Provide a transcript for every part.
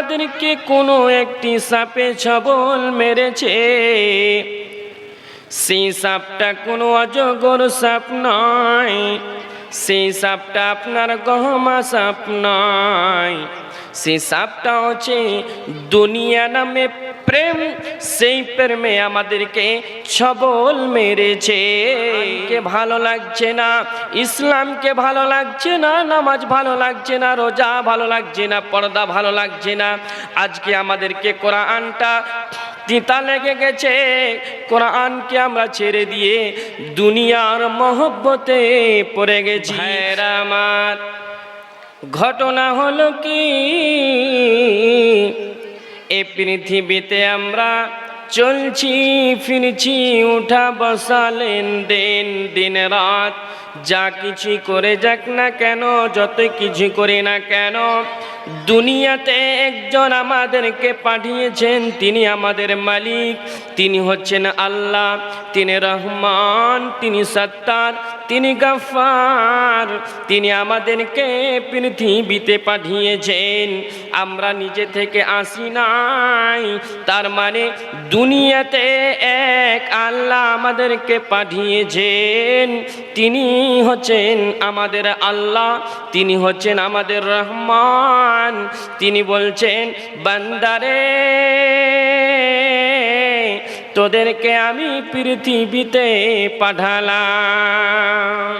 আমাদেরকে কোনো একটি সাপে ছবল মেরেছে, সেই সাপটা কোনো অজগর সাপ নয়, সেই সাপটা আপনার গহমা সাপ নয়, সেই সাপটা হচ্ছে দুনিয়া নামে প্রেম। সেই প্রেমে আমাদেরকে ছবল মেরেছে। কে ভালো লাগছে না, ইসলামকে ভালো লাগছে না, নামাজ ভালো লাগছে না, রোজা ভালো লাগছে না, পর্দা ভালো লাগছে না। আজকে আমাদেরকে কোরআনটা তিতা লেগে গেছে। কোরআনকে আমরা ছেড়ে দিয়ে দুনিয়ার মহব্বতে পড়ে গেছি। ভাইরা আমার, ঘটনা হলো কি, এই পৃথিবীতে আমরা চলছি ফিরছি, উঠা বসা লেনদেন, দিন রাত যা কিছু করে যাক না কেন, যত কিছু করি না কেন, দুনিয়াতে একজন আমাদেরকে পাঠিয়েছেন, তিনি আমাদের মালিক, তিনি হচ্ছেন আল্লাহ, তিনি রহমান, তিনি সত্তার, তিনি গফফার। তিনি আমাদেরকে পৃথিবীতে পাঠিয়েছেন, আমরা নিজে থেকে আসি নাই। তার মানে দুনিয়াতে এক আল্লাহ আমাদেরকে পাঠিয়েছেন, তিনি হচ্ছেন আমাদের আল্লাহ, তিনি হচ্ছেন আমাদের রহমান। তিনি বলছেন, বান্দারে তোদেরকে আমি পৃথিবীতে পাঠালাম।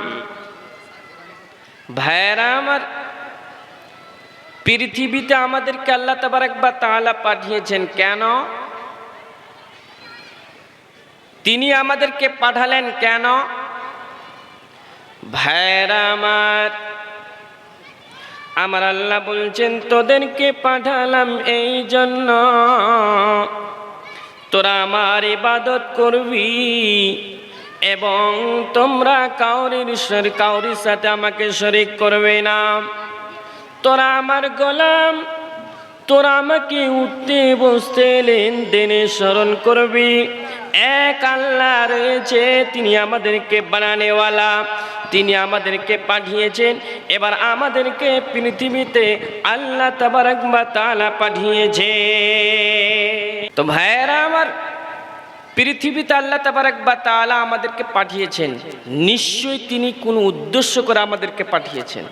ভাইরা আমার, পৃথিবীতে আমাদেরকে আল্লাহ তাবারক ওয়া তাআলা পাঠিয়েছেন কেন? তিনি আমাদেরকে পাঠালেন কেন? ভাইরা আমার, আমার আল্লাহ বলছেন, তোদেরকে পাঠালাম এই জন্য তোরা আমার ইবাদত করবি এবং তোমরা কাউরির সাথে আমাকে শরীক করবে না। তোরা আমার গোলাম, তোরা আমাকে উঠতে বসতে লেনদেনে স্মরণ করবি। এক আল্লাহ রয়েছে, তিনি আমাদেরকে বানানেওয়ালা, তিনি আমাদেরকে পাঠিয়েছেন। এবার আমাদেরকে পৃথিবীতে আল্লাহ তাবারক ওয়া তাআলা পাঠিয়েছে। তো ভাইরা আমার, পৃথিবীতে আল্লাহ তাবারক ওয়া তাআলা আমাদেরকে পাঠিয়েছেন, নিশ্চয়ই তিনি কোনো উদ্দেশ্য করে আমাদেরকে পাঠিয়েছেন।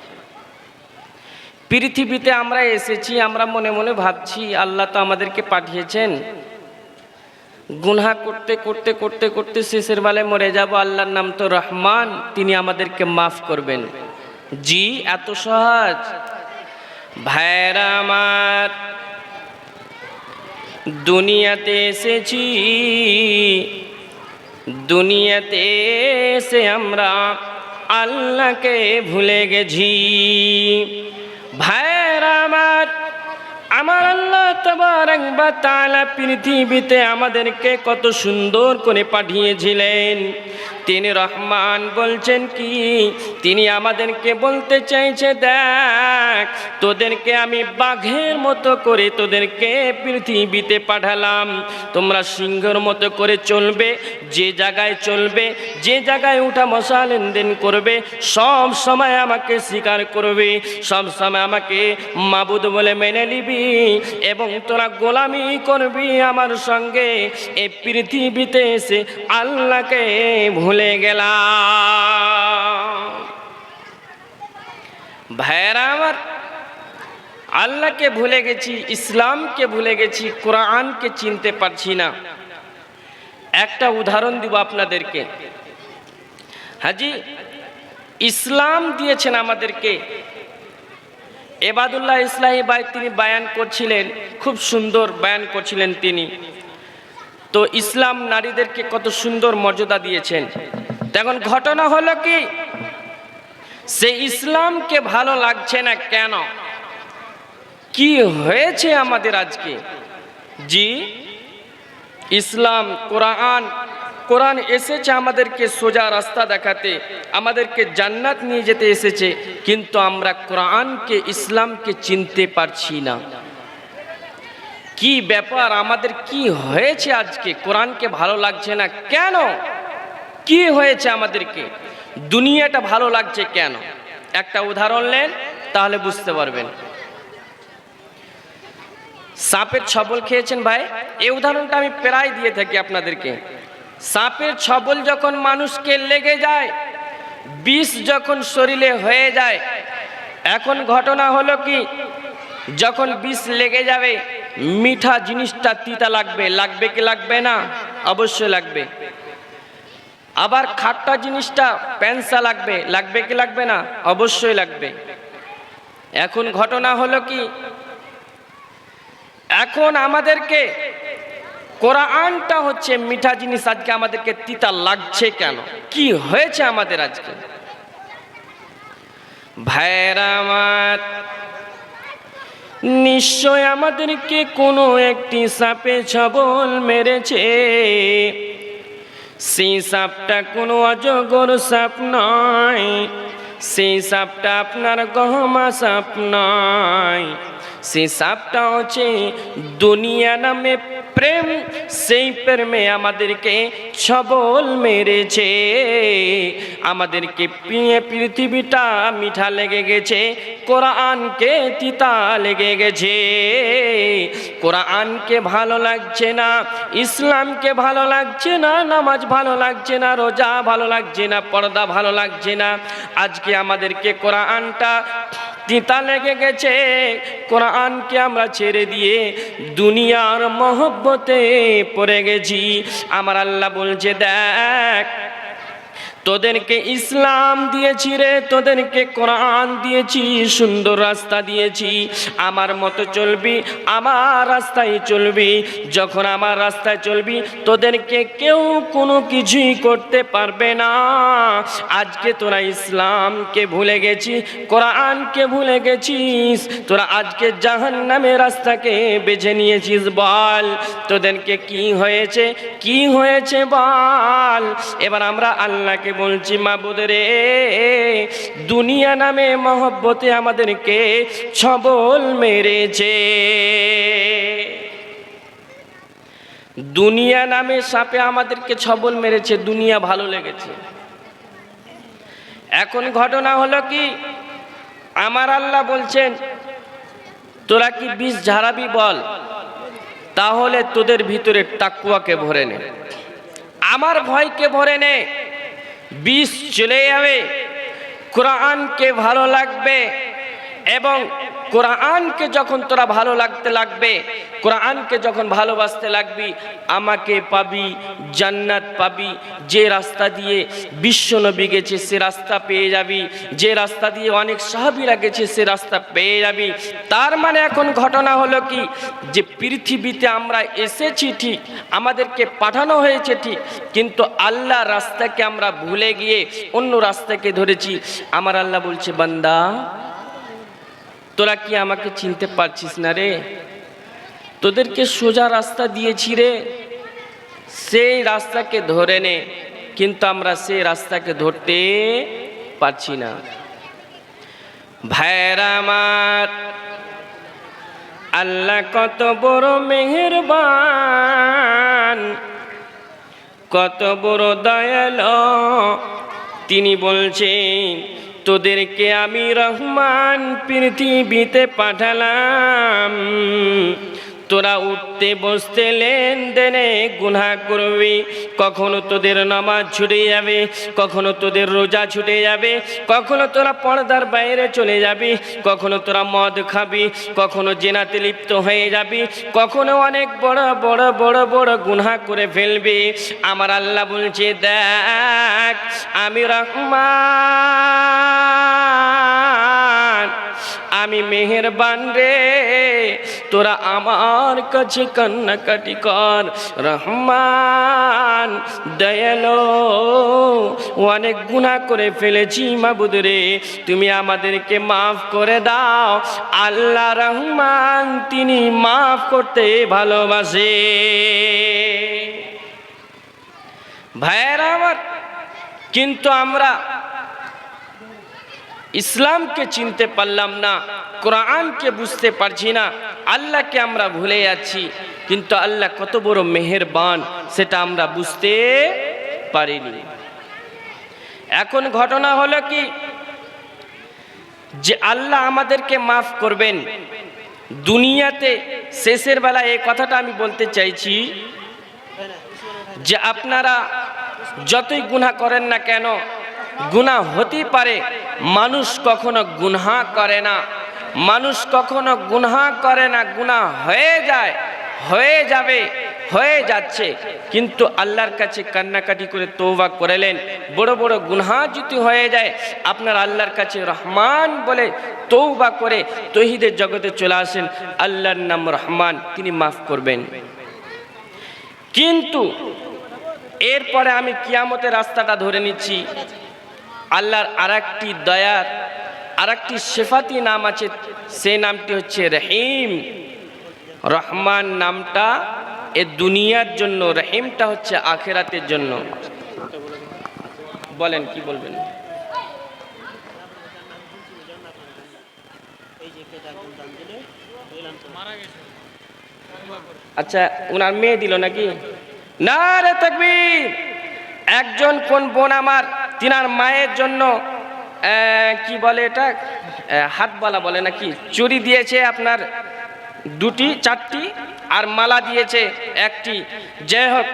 পৃথিবীতে আমরা এসেছি, আমরা মনে মনে ভাবছি আল্লাহ তো আমাদেরকে পাঠিয়েছেন, গুনাহ করতে করতে করতে করতে শেষের বেলায় মরে যাব, আল্লাহর নাম তো রহমান, তিনি আমাদেরকে মাফ করবেন। জি, এত সহজ? ভাইরা আমার, দুনিয়াতে এসেছি, দুনিয়াতে এসে আমরা আল্লাহকে ভুলে গেছি। ভাইরা আমার, আমার আল্লাহ তাবারক ওয়া তাআলা পৃথিবীতে আমাদেরকে কত সুন্দর করে পাঠিয়েছিলেন। তিনি রহমান বলছেন কি, তিনি আমাদেরকে বলতে চাইছে, দেখ তোদেরকে আমি বাঘের মতো করে তোদেরকে পৃথিবীতে পাঠালাম, তোমরা সিংহের মতো করে চলবে, যে জায়গায় চলবে, যে জায়গায় উঠা বসা লেনদেন করবে, সব সময় আমাকে স্বীকার করবে, সব সময় আমাকে মাবুদ বলে মেনে নিবি এবং তোরা গোলামি করবি আমার সঙ্গে। এই পৃথিবীতে এসে আল্লাহকে ভুলে গেলাম। ভাইরা আমার, আল্লাহকে ভুলে গেছি, ইসলামকে ভুলে গেছি, কোরআনকে চিনতে পারছি না। একটা উদাহরণ দিব আপনাদেরকে। হাজি ইসলাম দিয়েছেন আমাদেরকে। এবাদুল্লাহ ইসলাহি ভাই তিনি বায়ান করছিলেন, খুব সুন্দর বায়ান করছিলেন তিনি। তো ইসলাম নারীদেরকে কত সুন্দর মর্যাদা দিয়েছেন। তখন ঘটনা হলো কি, সে ইসলামকে ভালো লাগছে না কেন? কি হয়েছে আমাদের আজকে? জি, ইসলাম কোরআন এসেছে আমাদেরকে সোজা রাস্তা দেখাতে, আমাদেরকে জান্নাত নিয়ে যেতে এসেছে, কিন্তু আমরা কোরআনকে, ইসলামকে চিনতে পারছি না। কি ব্যাপার, আমাদের কি হয়েছে আজকে? কোরআনকে ভালো লাগছে না কেন? কি হয়েছে আমাদেরকে? দুনিয়াটা ভালো লাগছে কেন? একটা উদাহরণ নেন, তাহলে বুঝতে পারবেন। সাপের ছবল খেয়েছেন ভাই? এই উদাহরণটা আমি প্রায় দিয়ে থাকি আপনাদেরকে। সাপের ছবল যখন মানুষকে লেগে যায়, বিষ যখন শরীরে হয়ে যায়, এখন ঘটনা হলো কি, যখন বিষ লেগে যাবে মিঠা জিনিসটা তিতা লাগবে, লাগবে কি লাগবে না? অবশ্যই লাগবে। আবার খাট্টা জিনিসটা প্যান্সা লাগবে, লাগবে কি লাগবে না? অবশ্যই লাগবে। এখন ঘটনা হলো কি, এখন আমাদেরকে কোরআনটা হচ্ছে মিঠা জিনিস, আজকে আমাদেরকে তিতা লাগছে কেন? কি হয়েছে আমাদের আজকে? ভাইরা আমার, নিশ্চয় আমাদেরকে কোনো একটি সাপে ছবল মেরেছে। সেই সাপটা কোনো অজগর সাপ নয়, সেই সাপটা আপনার গহমা সাপ নয়, সেই সাপটা হচ্ছে দুনিয়া নামে প্রেম। সেই প্রেমে আমাদেরকে ছবল মেরেছে, আমাদেরকে পৃথিবীটা মিঠা লেগে গেছে, কোরআনকে তিতা লেগে গেছে। কোরআনকে ভালো লাগছে না, ইসলামকে ভালো লাগছে না, নামাজ ভালো লাগছে না, রোজা ভালো লাগছে না, পর্দা ভালো লাগছে না। আজকে আমাদেরকে কোরআনটা তিতা লেগে গেছে, কোরআনকে আমরা ছেড়ে দিয়ে দুনিয়ার মহব্বতে পড়ে গেছি। আমার আল্লাহ বলছে, দেখ তোদেরকে ইসলাম দিয়েছি রে, তোদেরকে কোরআন দিয়েছি, সুন্দর রাস্তা দিয়েছি, আমার মতো চলবি, আমার রাস্তায় চলবি। যখন আমার রাস্তায় চলবি তোদেরকে কেউ কোনো কিছুই করতে পারবে না। আজকে তোরা ইসলামকে ভুলে গেছিস, কোরআনকে ভুলে গেছিস, তোরা আজকে জাহান্নামের রাস্তাকে বেছে নিয়েছিস। বল তোদেরকে কি হয়েছে, কি হয়েছে বল। এবার আমরা আল্লাহকে বলছি, মাবুদ রে, দুনিয়া নামে মহব্বতে আমাদেরকে ছবল মেরেছে, দুনিয়া নামে সাপে আমাদেরকে ছবল মেরেছে, দুনিয়া ভালো লেগেছে। এখন ঘটনা হলো কি, আমার আল্লাহ বলছেন তোরা কি বিষ ঝাড়াবি বল, তাহলে তোদের ভিতরে তাকওয়াকে ভরে নে, আমার ভয়কে ভরে নে, বিষ চলে যাবে, কোরআনকে ভালো লাগবে। এবং কোরআনকে যখন তোরা ভালো লাগতে লাগবে, কোরআনকে যখন ভালোবাসতে লাগবি, আমাকে পাবি, জান্নাত পাবি। যে রাস্তা দিয়ে বিশ্বনবী গেছে সে রাস্তা পেয়ে যাবি, যে রাস্তা দিয়ে অনেক সাহাবীরা গেছে সে রাস্তা পেয়ে যাবি। তার মানে এখন ঘটনা হলো কি, যে পৃথিবীতে আমরা এসেছি ঠিক, আমাদেরকে পাঠানো হয়েছে ঠিক, কিন্তু আল্লাহর রাস্তাকে আমরা ভুলে গিয়ে অন্য রাস্তাকে ধরেছি। আমার আল্লাহ বলছে, বান্দা তোরা কি আমাকে চিনতে পারছিস না রে? তোদেরকে সোজা রাস্তা দিয়েছি রে, সেই রাস্তাকে ধরে নে, কিন্তু আমরা সেই রাস্তাকে ধরতে পারছি না। ভাইরা আমার, আল্লাহ কত বড় মেহেরবান, কত বড় দয়ালু। তিনি বলছেন, তোদেরকে আমি রহমান পৃথিবীতে পাঠালাম, তোরা উঠতে বসতে লেনদেনে গুনাহ করবি। কখনো তোদের নামাজ ছুটে যাবে, কখনো তোদের রোজা ছুটে যাবে, কখনো তোরা পর্দার বাইরে চলে যাবি, কখনো তোরা মদ খাবি, কখনো জিনাতে লিপ্ত হয়ে যাবি, কখনো অনেক বড় বড় বড় বড় গুনাহ করে ফেলবি। আমার আল্লাহ বলছে, দেখ আমি রহমান, আমি মেহেরবান রে, তোরা আমার কাছে কান্নাকাটি কর। রহমান দয়ালু, অনেক গুনাহ করে ফেলেছি মাবুদ রে, তুমি আমাদেরকে মাফ করে দাও। আল্লাহ রহমান, তিনি মাফ করতে ভালোবাসে। ভাইয়েরা আমার, কিন্তু আমরা ইসলামকে চিনতে পারলাম না, কোরআনকে বুঝতে পারছি না, আল্লাহকে আমরা ভুলে যাচ্ছি। কিন্তু আল্লাহ কত বড় মেহেরবান সেটা আমরা বুঝতে পারিনি। এখন ঘটনা হলো কি, যে আল্লাহ আমাদেরকে মাফ করবেন, দুনিয়াতে শেষের বেলা এই কথাটা আমি বলতে চাইছি যে আপনারা যতই গুনাহ করেন না কেন, গুনাহ হতেই পারে, মানুষ কখনো গুনাহ করে না, মানুষ কখনো গুনাহ করে না, গুনাহ হয়ে যায়, হয়ে যাবে, হয়ে যাচ্ছে, কিন্তু আল্লাহর কাছে কান্নাকাটি করে তওবা করলেন। বড় বড় গুনাহ যদি হয়ে যায়, আপনার আল্লাহর কাছে রহমান বলে তওবা করে তৌহিদের জগতে চলে আসেন, আল্লাহর নাম রহমান, তিনি মাফ করবেন। কিন্তু এরপরে আমি কিয়ামতের রাস্তাটা ধরে নিচ্ছি। আল্লাহর আরেকটি দয়ার আরেকটি সিফাতি নাম আছে, সেই নামটি হচ্ছে রহিম। রহমান নামটা এ দুনিয়ার জন্য, রহিমটা হচ্ছে আখিরাতের জন্য। বলেন কি বলবেন? আচ্ছা, ওনার মেয়ে দিল নাকি? নারে তাকবীর। একজন কোন বোন আমার, তিনার মায়ের জন্য কি বলে এটা, হাতবালা বলে নাকি, চুড়ি দিয়েছে আপনার দুটি, চারটি, আর মালা দিয়েছে একটি। যাই হোক,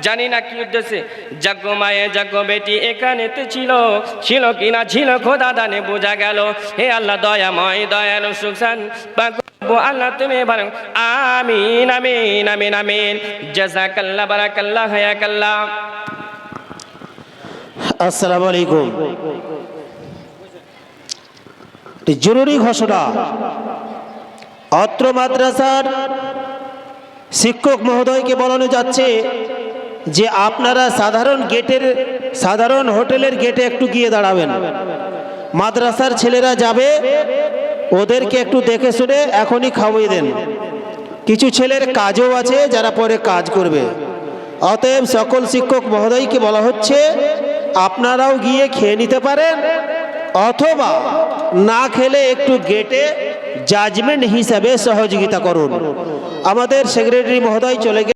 জানি না কি উদ্দেশ্যে। জাগো মায়ে জাগো বেটি এখানেতে ছিল, ছিল কিনা ছিল খোদা দানে বোঝা গেল। হে আল্লাহ দয়াময় দয়ালু সুখসান আল্লাহ তুমি ভালো। আমিন আমিন আমিন আমিন। জাযাকাল্লাহ বারাকাল্লাহ হায়াকাল্লাহ। আসসালামু আলাইকুম। জরুরি ঘোষণা, অত্র মাদ্রাসার শিক্ষক মহোদয়কে বলানো যাচ্ছে যে আপনারা সাধারণ হোটেলের গেটে একটু গিয়ে দাঁড়াবেন। মাদ্রাসার ছেলেরা যাবে, ওদেরকে একটু দেখে শুনে এখনই খাওয়িয়ে দেন। কিছু ছেলের কাজও আছে যারা পরে কাজ করবে। অতএব সকল শিক্ষক মহোদয়কে বলা হচ্ছে আপনারাও গিয়ে খেয়ে নিতে পারেন, অথবা না খেলে একটু গেটে জাজমেন্ট হিসাবে সহযোগিতা করুন। আমাদের সেক্রেটারি মহোদয় চলে গেছে।